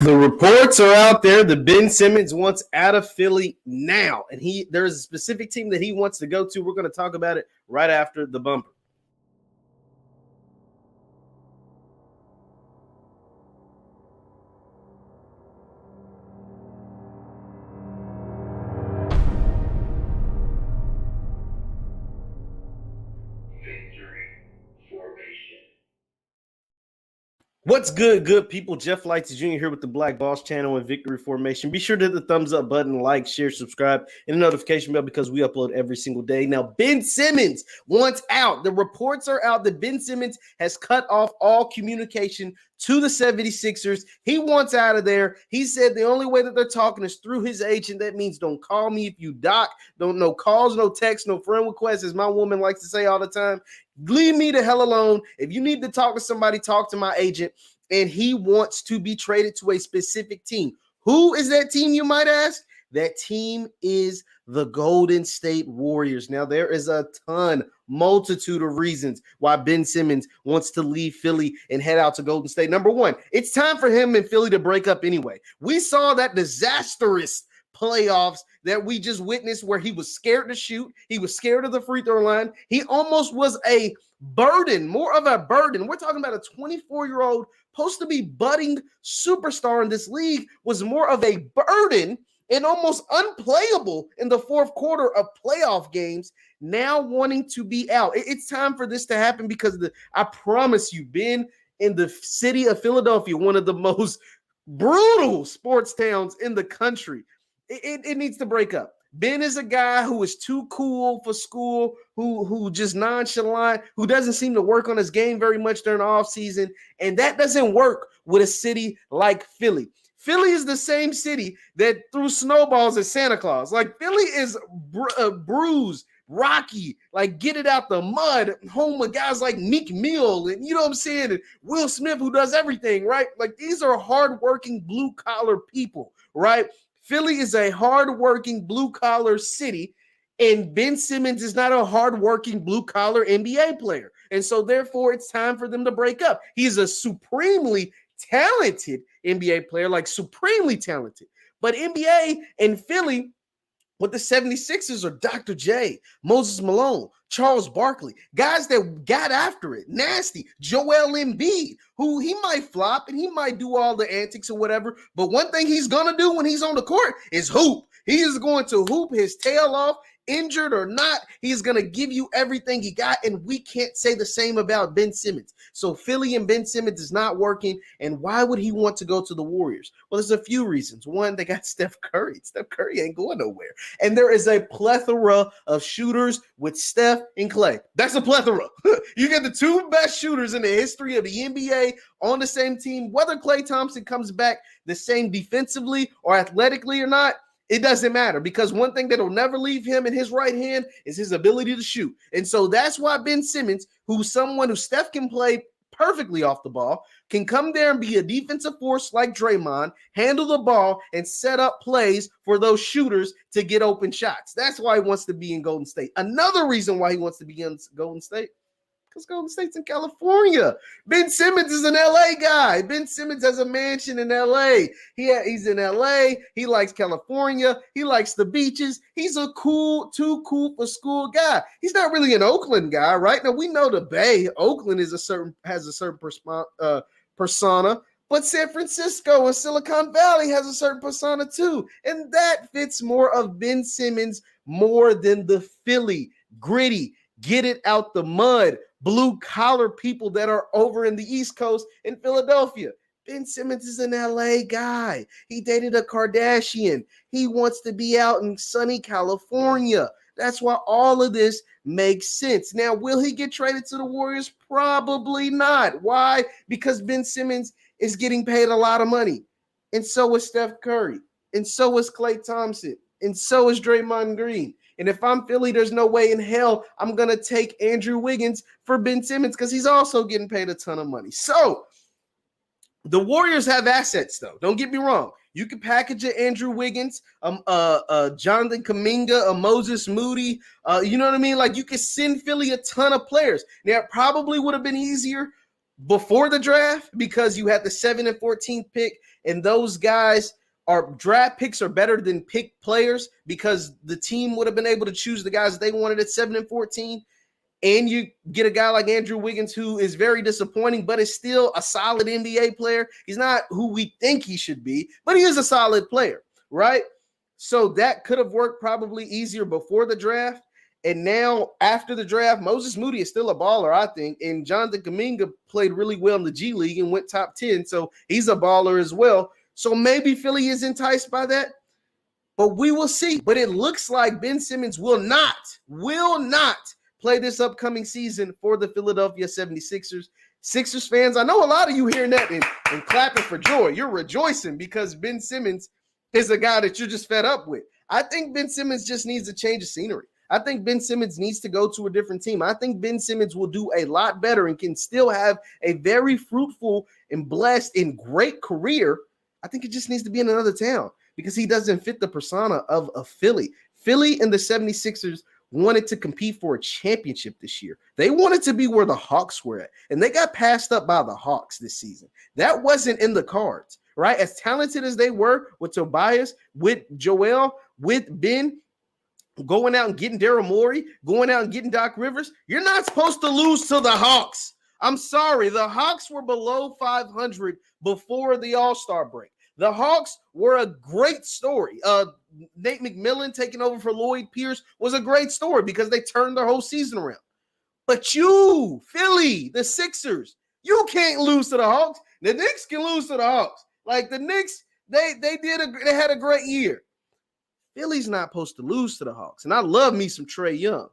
The reports are out there that Ben Simmons wants out of Philly now, and there's a specific team that he wants to go to. We're going to talk about it right after the bumper. What's good people? Jeff Lights Jr. here with the Black Boss channel and Victory Formation. Be sure to hit the thumbs up button, like, share, subscribe, and the notification bell because we upload every single day. Now, Ben Simmons wants out. The reports are out that Ben Simmons has cut off all communication to the 76ers. He wants out of there. He said the only way that they're talking is through his agent. That means don't call me if you doc. Don't no calls, no texts, no friend requests, as my woman likes to say all the time. Leave me the hell alone. If you need to talk to somebody, talk to my agent. And he wants to be traded to a specific team. Who is that team, you might ask? That team is the Golden State Warriors. Now, there is a multitude of reasons why Ben Simmons wants to leave Philly and head out to Golden State. Number one, it's time for him and Philly to break up anyway. We saw that disastrous playoffs that we just witnessed where he was scared to shoot. He was scared of the free throw line. He almost was a burden, more of a burden. We're talking about a 24-year-old supposed to be budding superstar in this league was more of a burden and almost unplayable in the fourth quarter of playoff games, now wanting to be out. It's time for this to happen because I promise you, Ben, in the city of Philadelphia, one of the most brutal sports towns in the country, it needs to break up. Ben is a guy who is too cool for school, who just nonchalant, who doesn't seem to work on his game very much during the offseason, and that doesn't work with a city like Philly. Philly is the same city that threw snowballs at Santa Claus. Like, Philly is bruised, rocky, like get it out the mud, home with guys like Meek Mill and, you know what I'm saying, and Will Smith, who does everything, right? Like, these are hardworking blue-collar people, right? Philly is a hardworking blue-collar city, and Ben Simmons is not a hardworking blue-collar NBA player. And so, therefore, it's time for them to break up. He's a supremely talented NBA player, like supremely talented. But NBA and Philly with the 76ers are Dr. J, Moses Malone, Charles Barkley, guys that got after it, nasty. Joel Embiid, who he might flop and he might do all the antics or whatever, but one thing he's going to do when he's on the court is hoop. He is going to hoop his tail off, injured or not. He's going to give you everything he got, and we can't say the same about Ben Simmons. So Philly and Ben Simmons is not working, and why would he want to go to the Warriors? Well, there's a few reasons. One, they got Steph Curry. Steph Curry ain't going nowhere. And there is a plethora of shooters with Steph and Clay. That's a plethora. You get the two best shooters in the history of the NBA on the same team. Whether Klay Thompson comes back the same defensively or athletically or not, it doesn't matter, because one thing that'll never leave him in his right hand is his ability to shoot. And so that's why Ben Simmons, who's someone who Steph can play perfectly off the ball, can come there and be a defensive force like Draymond, handle the ball, and set up plays for those shooters to get open shots. That's why he wants to be in Golden State. Another reason why he wants to be in Golden State, because Golden State's in California. Ben Simmons is an LA guy. Ben Simmons has a mansion in LA. He's in LA. He likes California. He likes the beaches. He's a too cool for school guy. He's not really an Oakland guy, right? Now, we know the Bay. Oakland has a certain persona. But San Francisco and Silicon Valley has a certain persona too. And that fits more of Ben Simmons more than the Philly, gritty, get it out the mud, blue-collar people that are over in the East Coast in Philadelphia. Ben Simmons is an LA guy. He dated a Kardashian. He wants to be out in sunny California. That's why all of this makes sense. Now, will he get traded to the Warriors? Probably not. Why? Because Ben Simmons is getting paid a lot of money. And so is Steph Curry. And so is Klay Thompson. And so is Draymond Green. And if I'm Philly, there's no way in hell I'm going to take Andrew Wiggins for Ben Simmons, because he's also getting paid a ton of money. So the Warriors have assets, though. Don't get me wrong. You can package an Andrew Wiggins, Jonathan Kuminga, a Moses Moody. You know what I mean? Like, you could send Philly a ton of players. Now, it probably would have been easier before the draft because you had the 7 and 14th pick and those guys are draft picks are better than pick players because the team would have been able to choose the guys they wanted at 7 and 14. And you get a guy like Andrew Wiggins, who is very disappointing, but is still a solid NBA player. He's not who we think he should be, but he is a solid player, right? So that could have worked probably easier before the draft. And now after the draft, Moses Moody is still a baller, I think. And Jonathan Kuminga played really well in the G League and went top 10. So he's a baller as well. So maybe Philly is enticed by that, but we will see. But it looks like Ben Simmons will not play this upcoming season for the Philadelphia 76ers. Sixers fans, I know a lot of you hearing that and clapping for joy. You're rejoicing because Ben Simmons is a guy that you're just fed up with. I think Ben Simmons just needs a change of scenery. I think Ben Simmons needs to go to a different team. I think Ben Simmons will do a lot better and can still have a very fruitful and blessed and great career. I think it just needs to be in another town because he doesn't fit the persona of Philly. Philly and the 76ers wanted to compete for a championship this year. They wanted to be where the Hawks were at, and they got passed up by the Hawks this season. That wasn't in the cards, right? As talented as they were with Tobias, with Joel, with Ben, going out and getting Daryl Morey, going out and getting Doc Rivers, you're not supposed to lose to the Hawks. I'm sorry. The Hawks were below 500 before the All-Star break. The Hawks were a great story. Nate McMillan taking over for Lloyd Pierce was a great story because they turned their whole season around. But you, Philly, the Sixers, you can't lose to the Hawks. The Knicks can lose to the Hawks. Like the Knicks, they had a great year. Philly's not supposed to lose to the Hawks. And I love me some Trae Young.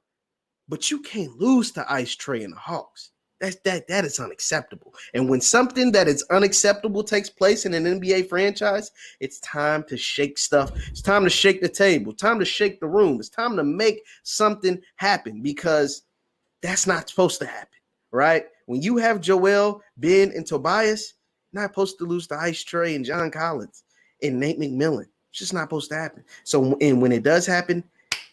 But you can't lose to Ice Trae and the Hawks. That is unacceptable. And when something that is unacceptable takes place in an NBA franchise, it's time to shake stuff. It's time to shake the table. It's time to shake the room. It's time to make something happen because that's not supposed to happen, right? When you have Joel, Ben, and Tobias, you're not supposed to lose to Ice Trae and John Collins and Nate McMillan. It's just not supposed to happen. So, and when it does happen,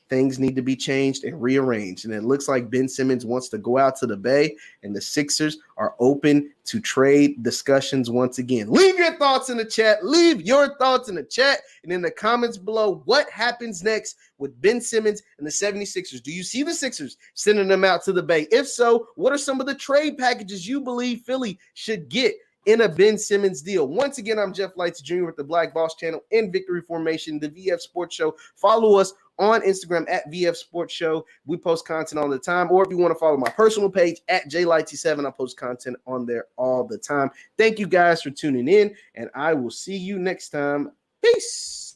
things need to be changed and rearranged. And it looks like Ben Simmons wants to go out to the Bay, and the Sixers are open to trade discussions once again. Leave your thoughts in the chat. Leave your thoughts in the chat and in the comments below. What happens next with Ben Simmons and the 76ers? Do you see the Sixers sending them out to the Bay? If so, what are some of the trade packages you believe Philly should get in a Ben Simmons deal? Once again, I'm Jeff Lights Jr. with the Black Boss Channel and Victory Formation, the VF Sports Show. Follow us on Instagram at VF Sports Show. We post content all the time. Or if you want to follow my personal page at JLightsy7, I post content on there all the time. Thank you guys for tuning in, and I will see you next time. Peace.